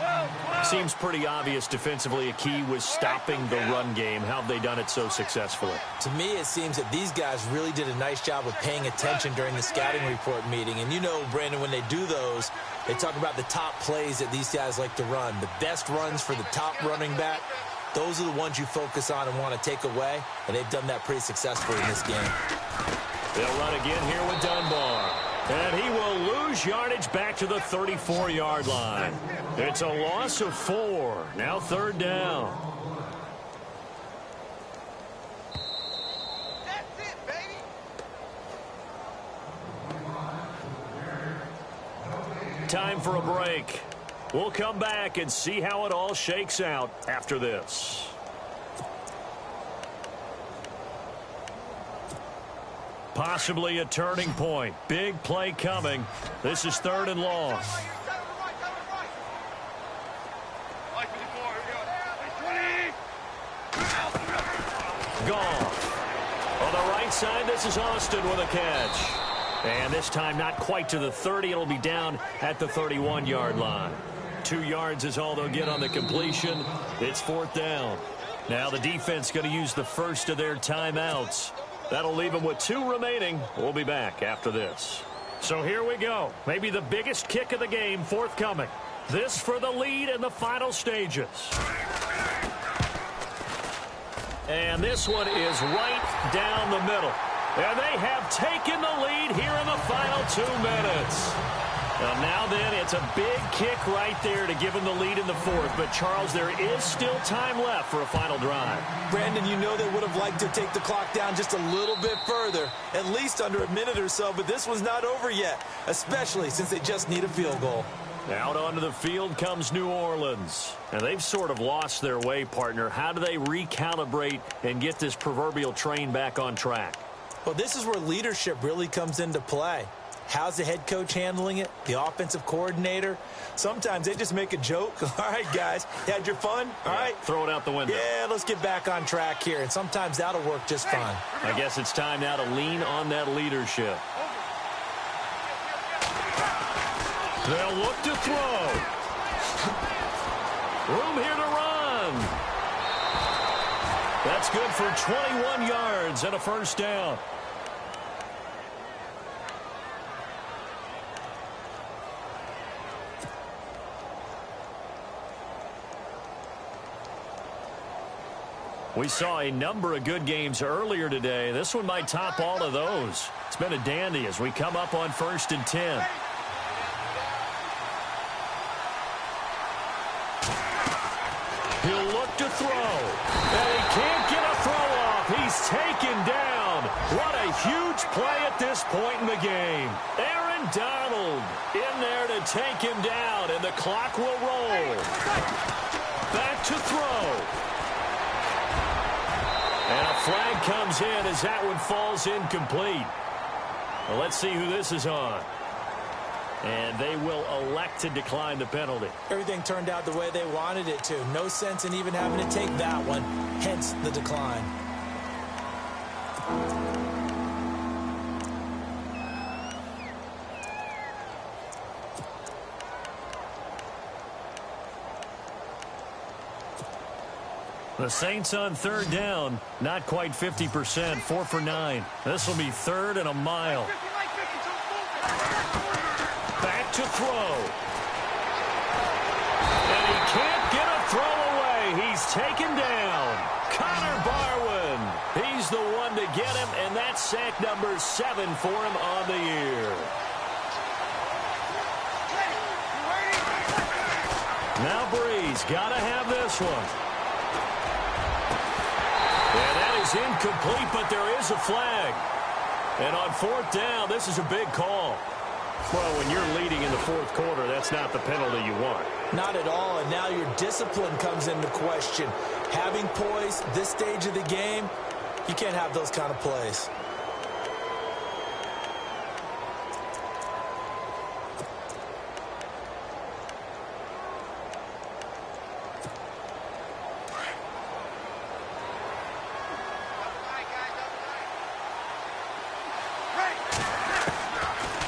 Seems pretty obvious defensively a key was stopping the run game. How have they done it so successfully? To me, it seems that these guys really did a nice job of paying attention during the scouting report meeting. And you know, Brandon, when they do those, they talk about the top plays that these guys like to run. The best runs for the top running back. Those are the ones you focus on and want to take away, and they've done that pretty successfully in this game. They'll run again here with Dunbar. And he will lose yardage back to the 34-yard line. It's a loss of 4. Now third down. That's it, baby. Time for a break. We'll come back and see how it all shakes out after this. Possibly a turning point. Big play coming. This is 3rd and long. Gone. On the right side, this is Austin with a catch. And this time not quite to the 30. It'll be down at the 31-yard line. 2 yards is all they'll get on the completion. It's 4th down. Now the defense going to use the first of their timeouts. That'll leave them with 2 remaining. We'll be back after this. So here we go. Maybe the biggest kick of the game forthcoming. This for the lead in the final stages. And this one is right down the middle. And they have taken the lead here in the final 2 minutes. Now then, it's a big kick right there to give them the lead in the 4th. But, Charles, there is still time left for a final drive. Brandon, you know they would have liked to take the clock down just a little bit further, at least under a minute or so. But this one's not over yet, especially since they just need a field goal. Out onto the field comes New Orleans. And they've sort of lost their way, partner. How do they recalibrate and get this proverbial train back on track? Well, this is where leadership really comes into play. How's the head coach handling it? The offensive coordinator? Sometimes they just make a joke. All right, guys, you had your fun? All right. Throw it out the window. Yeah, let's get back on track here. And sometimes that'll work just fine. I guess it's time now to lean on that leadership. They'll look to throw. Room here to run. That's good for 21 yards and a first down. We saw a number of good games earlier today. This one might top all of those. It's been a dandy as we come up on 1st and 10. He'll look to throw. And he can't get a throw off. He's taken down. What a huge play at this point in the game. Aaron Donald in there to take him down, and the clock will roll. Back to throw. And a flag comes in as that one falls incomplete. Well, let's see who this is on. And they will elect to decline the penalty. Everything turned out the way they wanted it to. No sense in even having to take that one, hence the decline. The Saints on third down, not quite 50%, 4 for 9. This will be third and a mile. Back to throw. And he can't get a throw away. He's taken down. Connor Barwin. He's the one to get him, and that's sack number 7 for him on the year. Now Breeze, gotta have this one. And that is incomplete, but there is a flag. And on fourth down, this is a big call. Well, when you're leading in the fourth quarter, that's not the penalty you want. Not at all, and now your discipline comes into question. Having poise this stage of the game, you can't have those kind of plays.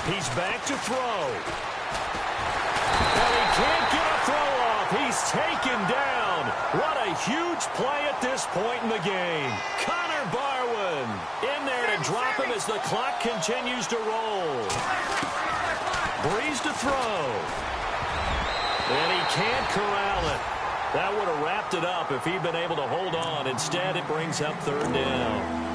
He's back to throw. And he can't get a throw off. He's taken down. What a huge play at this point in the game. Connor Barwin in there to drop him as the clock continues to roll. Breeze to throw. And he can't corral it. That would have wrapped it up if he'd been able to hold on. Instead, it brings up third down.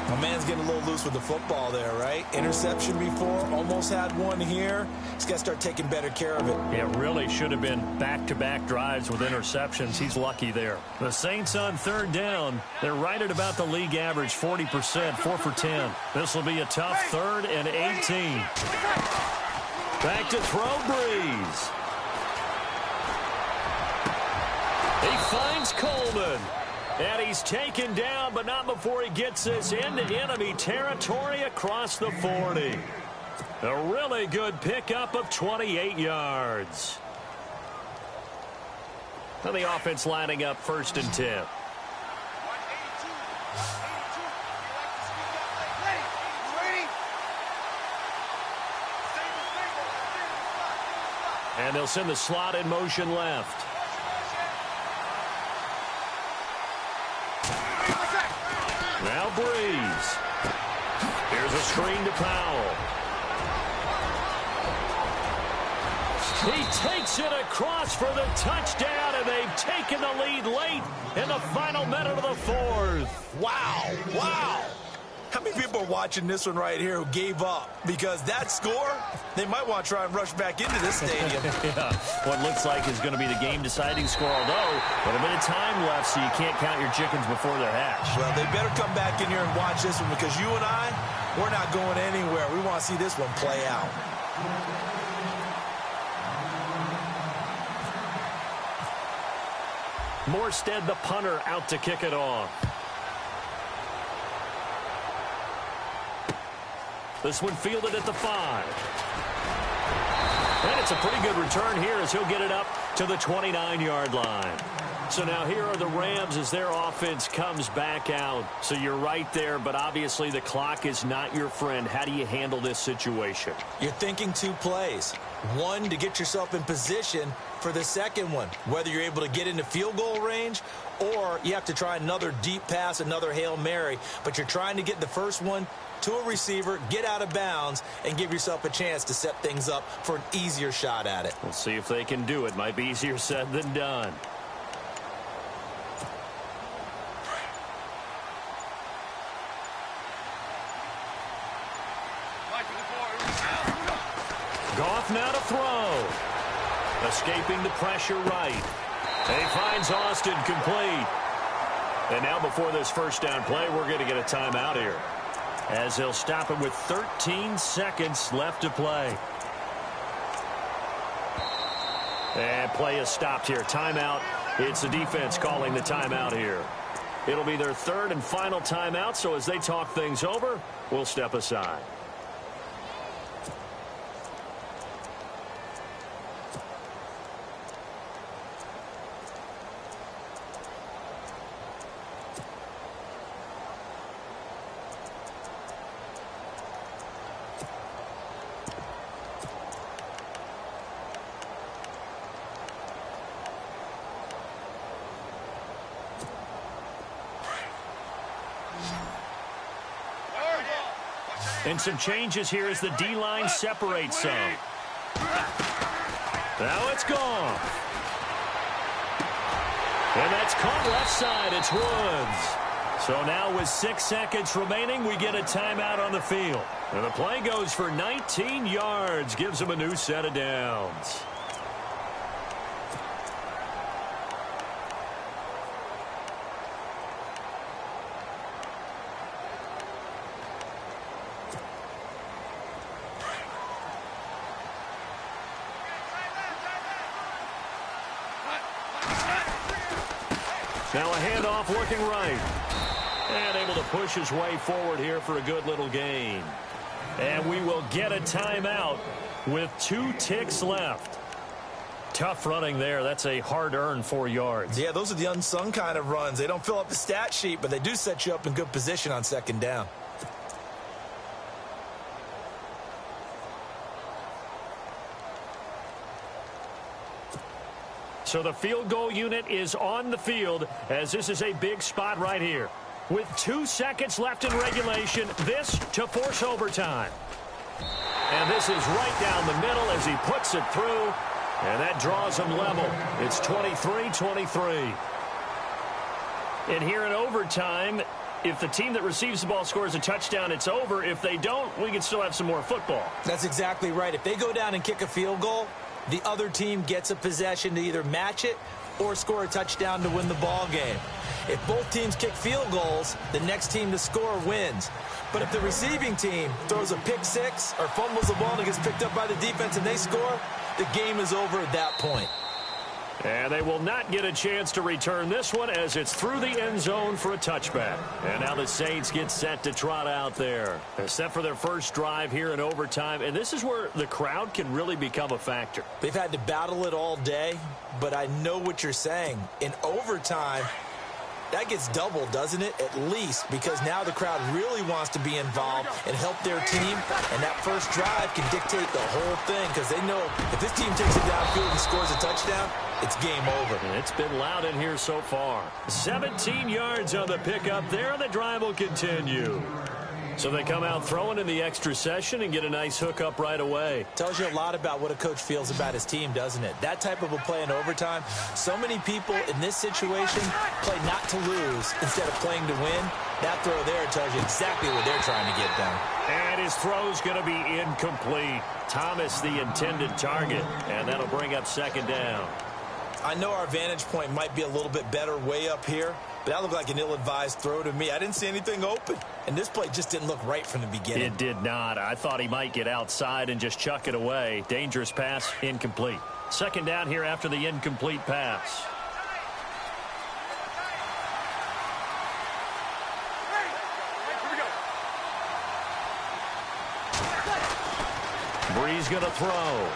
My man's getting a little loose with the football there, right? Interception before, almost had one here. He's got to start taking better care of it. It really should have been back-to-back drives with interceptions. He's lucky there. The Saints on third down. They're right at about the league average, 40%, 4 for 10. This will be a tough third and 18. Back to throw, Breeze. He finds Coleman. And he's taken down, but not before he gets this into enemy territory across the 40. A really good pickup of 28 yards. And the offense lining up first and 10. And they'll send the slot in motion left. Now Breeze. Here's a screen to Powell. He takes it across for the touchdown, and they've taken the lead late in the final minute of the fourth. Wow, wow. How many people are watching this one right here who gave up? Because that score, they might want to try and rush back into this stadium. Yeah, what looks like is going to be the game-deciding score, although a bit of time left, so you can't count your chickens before they're hatched. Well, they better come back in here and watch this one, because you and I, we're not going anywhere. We want to see this one play out. Morstead, the punter, out to kick it off. This one fielded at the 5. And it's a pretty good return here as he'll get it up to the 29-yard line. So now here are the Rams as their offense comes back out. So you're right there, but obviously the clock is not your friend. How do you handle this situation? You're thinking 2 plays. One, to get yourself in position for the second one, whether you're able to get into field goal range or you have to try another deep pass, another Hail Mary. But you're trying to get the first one to a receiver, get out of bounds, and give yourself a chance to set things up for an easier shot at it. We'll see if they can do it. Might be easier said than done. Goff now to throw. Escaping the pressure right. He finds Austin complete. And now before this first down play, we're going to get a timeout here. as they'll stop it with 13 seconds left to play. And play is stopped here. Timeout. It's the defense calling the timeout here. It'll be their third and final timeout, so as they talk things over, we'll step aside. And some changes here as the D-line separates some. Now it's gone. And that's caught left side. It's Woods. So now with 6 seconds remaining, we get a timeout on the field. And the play goes for 19 yards. Gives them a new set of downs. Now a handoff working right. And able to push his way forward here for a good little gain. And we will get a timeout with 2 ticks left. Tough running there. That's a hard-earned 4 yards. Yeah, those are the unsung kind of runs. They don't fill up the stat sheet, but they do set you up in good position on second down. So the field goal unit is on the field as this is a big spot right here. With 2 seconds left in regulation, this to force overtime. And this is right down the middle as he puts it through, and that draws him level. It's 23-23. And here in overtime, if the team that receives the ball scores a touchdown, it's over. If they don't, we can still have some more football. That's exactly right. If they go down and kick a field goal, the other team gets a possession to either match it or score a touchdown to win the ball game. If both teams kick field goals, the next team to score wins. But if the receiving team throws a pick six or fumbles the ball and it gets picked up by the defense and they score, the game is over at that point. And they will not get a chance to return this one as it's through the end zone for a touchback. And now the Saints get set to trot out there. Set for their first drive here in overtime. And this is where the crowd can really become a factor. They've had to battle it all day, but I know what you're saying. In overtime, that gets doubled, doesn't it? At least, because now the crowd really wants to be involved and help their team, and that first drive can dictate the whole thing because they know if this team takes it downfield and scores a touchdown, it's game over. And it's been loud in here so far. 17 yards on the pickup there, and the drive will continue. So they come out throwing in the extra session and get a nice hookup right away. Tells you a lot about what a coach feels about his team, doesn't it? That type of a play in overtime, so many people in this situation play not to lose instead of playing to win. That throw there tells you exactly what they're trying to get done. And his throw's going to be incomplete. Thomas the intended target, and that'll bring up second down. I know our vantage point might be a little bit better way up here, but that looked like an ill-advised throw to me. I didn't see anything open, and this play just didn't look right from the beginning. It did not. I thought he might get outside and just chuck it away. Dangerous pass, incomplete. Second down here after the incomplete pass. Bree's going to throw.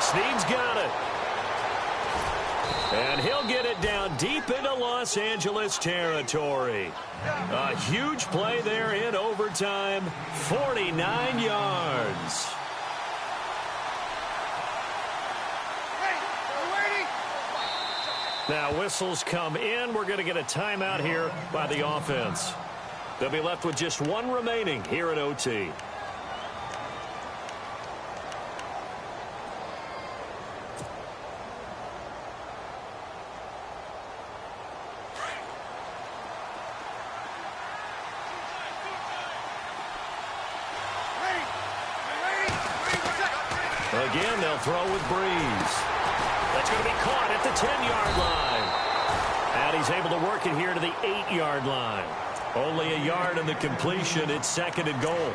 Snead's got it. And he'll get it down deep into Los Angeles territory. A huge play there in overtime. 49 yards. Now whistles come in. We're going to get a timeout here by the offense. They'll be left with just one remaining here at OT. Again, they'll throw with Breeze. That's going to be caught at the 10-yard line. And he's able to work it here to the 8-yard line. Only a yard in the completion. It's 2nd and goal.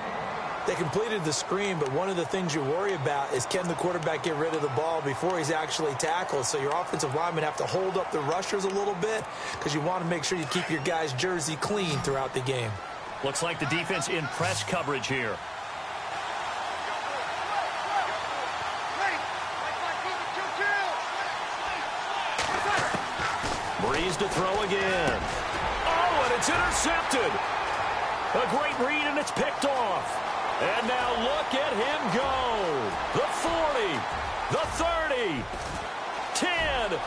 They completed the screen, but one of the things you worry about is can the quarterback get rid of the ball before he's actually tackled? So your offensive linemen have to hold up the rushers a little bit because you want to make sure you keep your guy's jersey clean throughout the game. Looks like the defense in press coverage here. Breeze to throw again. Oh, and it's intercepted. A great read, and it's picked off. And now look at him go. The 40, the 30, 10. And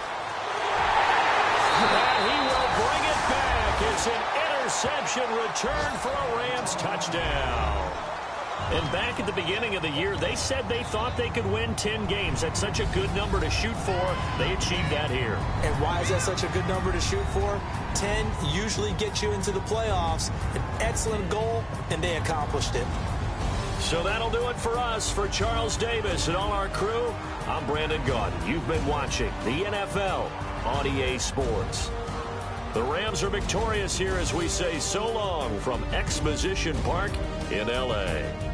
he will bring it back. It's an interception return for a Rams touchdown. And back at the beginning of the year, they said they thought they could win 10 games. That's such a good number to shoot for. They achieved that here. And why is that such a good number to shoot for? 10 usually gets you into the playoffs. An excellent goal, and they accomplished it. So that'll do it for us. For Charles Davis and all our crew, I'm Brandon Gaudin. You've been watching the NFL on EA Sports. The Rams are victorious here as we say so long from Exposition Park in L.A.